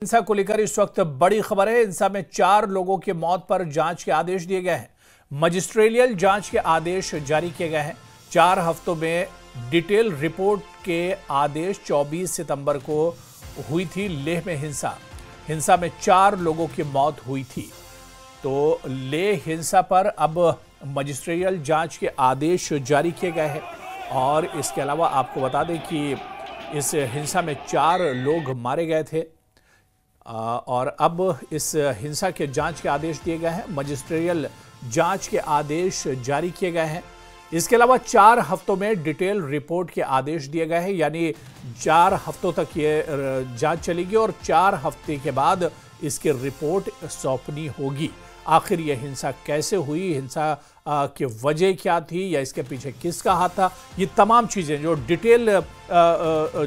हिंसा को लेकर इस वक्त बड़ी खबर है। हिंसा में 4 लोगों की मौत पर जांच के आदेश दिए गए हैं। मजिस्ट्रियल जांच के आदेश जारी किए गए हैं। 4 हफ्तों में डिटेल रिपोर्ट के आदेश 24 सितंबर को हुई थी लेह में हिंसा में 4 लोगों की मौत हुई थी। तो लेह हिंसा पर अब मजिस्ट्रियल जांच के आदेश जारी किए गए हैं। और इसके अलावा आपको बता दें कि इस हिंसा में 4 लोग मारे गए थे और अब इस हिंसा के जांच के आदेश दिए गए हैं। मजिस्ट्रियल जांच के आदेश जारी किए गए हैं। इसके अलावा 4 हफ्तों में डिटेल रिपोर्ट के आदेश दिए गए हैं, यानी 4 हफ्तों तक ये जांच चलेगी और 4 हफ्ते के बाद इसकी रिपोर्ट सौंपनी होगी। आखिर ये हिंसा कैसे हुई, हिंसा की वजह क्या थी या इसके पीछे किसका हाथ था, ये तमाम चीज़ें जो डिटेल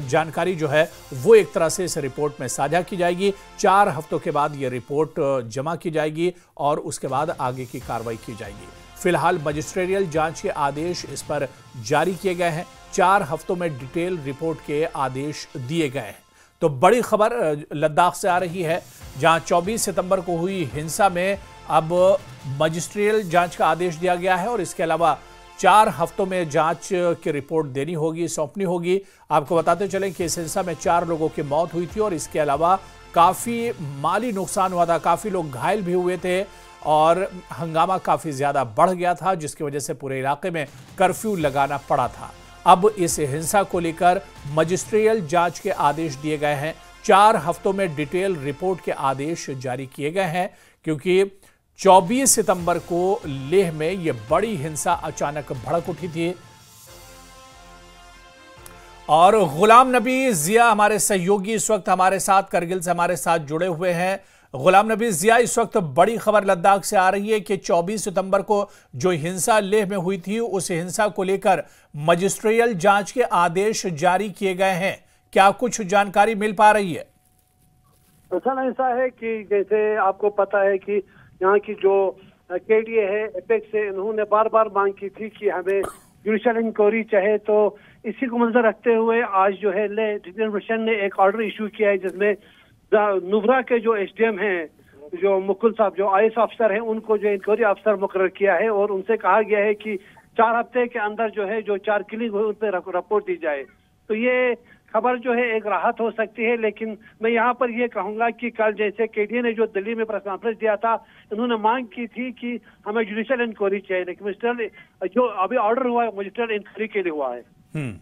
जानकारी जो है वो एक तरह से इस रिपोर्ट में साझा की जाएगी। 4 हफ्तों के बाद ये रिपोर्ट जमा की जाएगी और उसके बाद आगे की कार्रवाई की जाएगी। फिलहाल मजिस्ट्रियल जांच के आदेश इस पर जारी किए गए हैं। 4 हफ्तों में डिटेल रिपोर्ट के आदेश दिए गए हैं। तो बड़ी खबर लद्दाख से आ रही है, जहां 24 सितंबर को हुई हिंसा में अब मजिस्ट्रियल जांच का आदेश दिया गया है और इसके अलावा 4 हफ्तों में जांच की रिपोर्ट देनी होगी, सौंपनी होगी। आपको बताते चलें कि इस हिंसा में 4 लोगों की मौत हुई थी और इसके अलावा काफ़ी माली नुकसान हुआ था, काफ़ी लोग घायल भी हुए थे और हंगामा काफ़ी ज़्यादा बढ़ गया था, जिसकी वजह से पूरे इलाके में कर्फ्यू लगाना पड़ा था। अब इस हिंसा को लेकर मजिस्ट्रियल जांच के आदेश दिए गए हैं। 4 हफ्तों में डिटेल रिपोर्ट के आदेश जारी किए गए हैं, क्योंकि 24 सितंबर को लेह में यह बड़ी हिंसा अचानक भड़क उठी थी। और गुलाम नबी जिया हमारे सहयोगी इस वक्त हमारे साथ करगिल से हमारे साथ जुड़े हुए हैं। गुलाम नबी जिया, इस वक्त बड़ी खबर लद्दाख से आ रही है कि 24 सितंबर को जो हिंसा लेह में हुई थी, उस हिंसा को लेकर मजिस्ट्रियल जांच के आदेश जारी किए गए हैं। क्या कुछ जानकारी मिल पा रही है? दरअसल ऐसा है कि जैसे आपको पता है कि यहाँ की जो केडीए है एपेक्स से, इन्होंने बार बार मांग की थी कि हमें जुडिशियल इंक्वायरी चाहे। तो इसी को मंजर रखते हुए आज जो है ले डिटेल ने एक ऑर्डर इशू किया है, जिसमें नुब्रा के जो एसडीएम हैं, जो मुकुल साहब जो आईएएस अफसर हैं, उनको जो इंक्वायरी अफसर मुकर्रर किया है और उनसे कहा गया है कि 4 हफ्ते के अंदर जो है जो 4 किलिंग हुए उन पर रिपोर्ट दी जाए। तो ये खबर जो है एक राहत हो सकती है। लेकिन मैं यहाँ पर ये कहूंगा कि कल जैसे केडीए ने जो दिल्ली में प्रेस कॉन्फ्रेंस दिया था, इन्होंने मांग की थी कि हमें जुडिशियल इंक्वायरी चाहिए, लेकिन मजिस्ट्रियल जो अभी ऑर्डर हुआ है मजिस्ट्रियल इंक्वायरी के लिए हुआ है।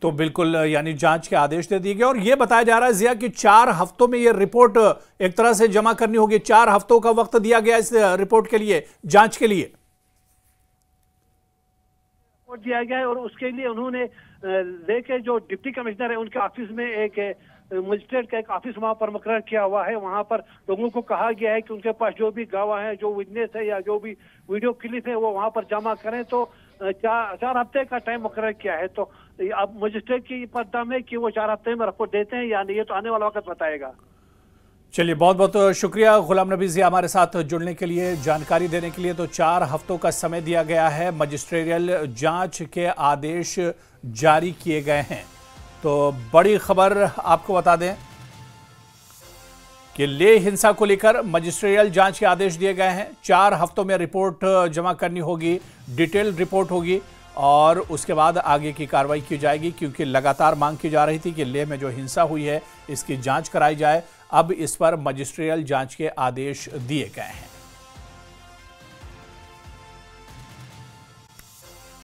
तो बिल्कुल, यानी जांच के आदेश दे दिए गए और यह बताया जा रहा है जिया कि 4 हफ्तों में यह रिपोर्ट एक तरह से जमा करनी होगी। 4 हफ्तों का वक्त दिया गया इस रिपोर्ट के लिए, जांच के लिए दिया गया है। और उसके लिए उन्होंने लेके जो डिप्टी कमिश्नर है उनके ऑफिस में एक मजिस्ट्रेट का एक ऑफिस वहां पर मुकर्रर किया हुआ है। वहां पर लोगों को कहा गया है कि उनके पास जो भी गवाह है, जो विटनेस है या जो भी वीडियो क्लिप है, वो वहां पर जमा करें। तो 4 हफ्ते का टाइम मुकर्रर किया है। तो अब मजिस्ट्रेट की पदम है कि वो 4 हफ्ते में रिपोर्ट देते हैं या नहीं, ये तो आने वाला वक्त बताएगा। चलिए, बहुत बहुत शुक्रिया गुलाम नबी जिया हमारे साथ जुड़ने के लिए, जानकारी देने के लिए। तो 4 हफ्तों का समय दिया गया है, मजिस्ट्रियल जांच के आदेश जारी किए गए हैं। तो बड़ी खबर आपको बता दें कि लेह हिंसा को लेकर मजिस्ट्रियल जांच के आदेश दिए गए हैं। 4 हफ्तों में रिपोर्ट जमा करनी होगी, डिटेल रिपोर्ट होगी और उसके बाद आगे की कार्रवाई की जाएगी, क्योंकि लगातार मांग की जा रही थी कि लेह में जो हिंसा हुई है इसकी जांच कराई जाए। अब इस पर मजिस्ट्रियल जांच के आदेश दिए गए हैं।